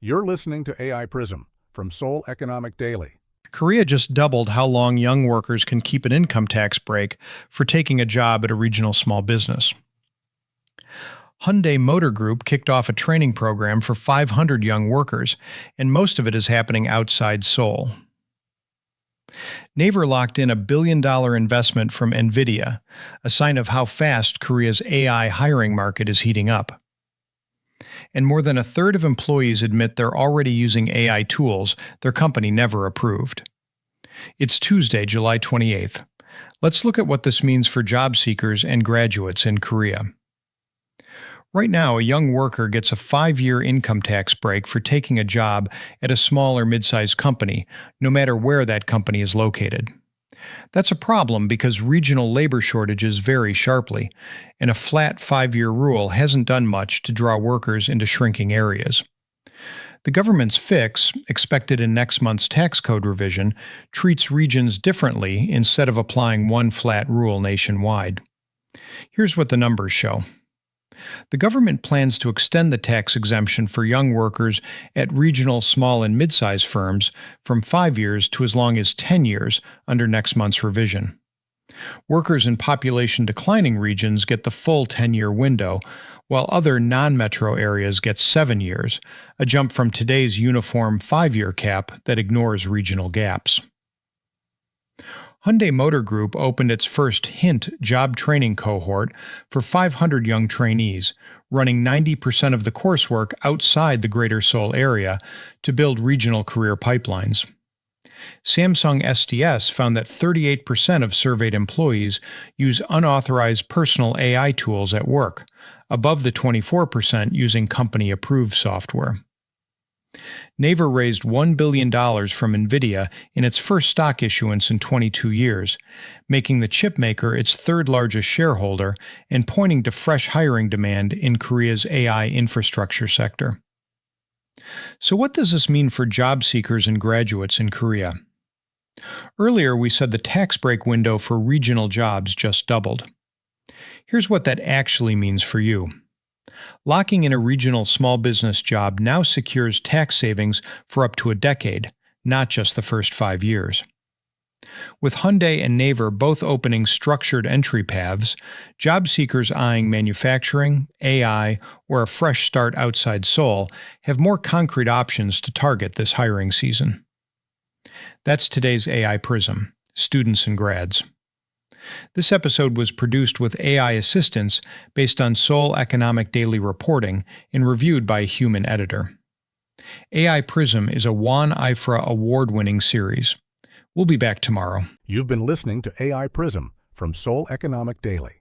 You're listening to AI Prism from Seoul Economic Daily. Korea just doubled how long young workers can keep an income tax break for taking a job at a regional small business. Hyundai Motor Group kicked off a training program for 500 young workers, and most of it is happening outside Seoul. Naver locked in $1 billion investment from Nvidia, a sign of how fast Korea's AI hiring market is heating up. And more than a third of employees admit they're already using AI tools their company never approved. It's Tuesday, July 28th. Let's look at what this means for job seekers and graduates in Korea. Right now, a young worker gets a 5-year income tax break for taking a job at a small or mid-sized company, no matter where that company is located. That's a problem because regional labor shortages vary sharply, and a flat 5-year rule hasn't done much to draw workers into shrinking areas. The government's fix, expected in next month's tax code revision, treats regions differently instead of applying one flat rule nationwide. Here's what the numbers show. The government plans to extend the tax exemption for young workers at regional small and mid-sized firms from 5 years to as long as 10 years under next month's revision. Workers in population-declining regions get the full 10-year window, while other non-metro areas get 7 years, a jump from today's uniform 5-year cap that ignores regional gaps. Hyundai Motor Group opened its first HINT job training cohort for 500 young trainees, running 90% of the coursework outside the Greater Seoul area to build regional career pipelines. Samsung SDS found that 38% of surveyed employees use unauthorized personal AI tools at work, above the 24% using company-approved software. Naver raised $1 billion from Nvidia in its first stock issuance in 22 years, making the chipmaker its third-largest shareholder and pointing to fresh hiring demand in Korea's AI infrastructure sector. So what does this mean for job seekers and graduates in Korea? Earlier, we said the tax break window for regional jobs just doubled. Here's what that actually means for you. Locking in a regional small business job now secures tax savings for up to a decade, not just the first 5 years. With Hyundai and Naver both opening structured entry paths, job seekers eyeing manufacturing, AI, or a fresh start outside Seoul have more concrete options to target this hiring season. That's today's AI Prism, students and grads. This episode was produced with AI assistance based on Seoul Economic Daily reporting and reviewed by a human editor. AI Prism is a IFRA award-winning series. We'll be back tomorrow. You've been listening to AI Prism from Seoul Economic Daily.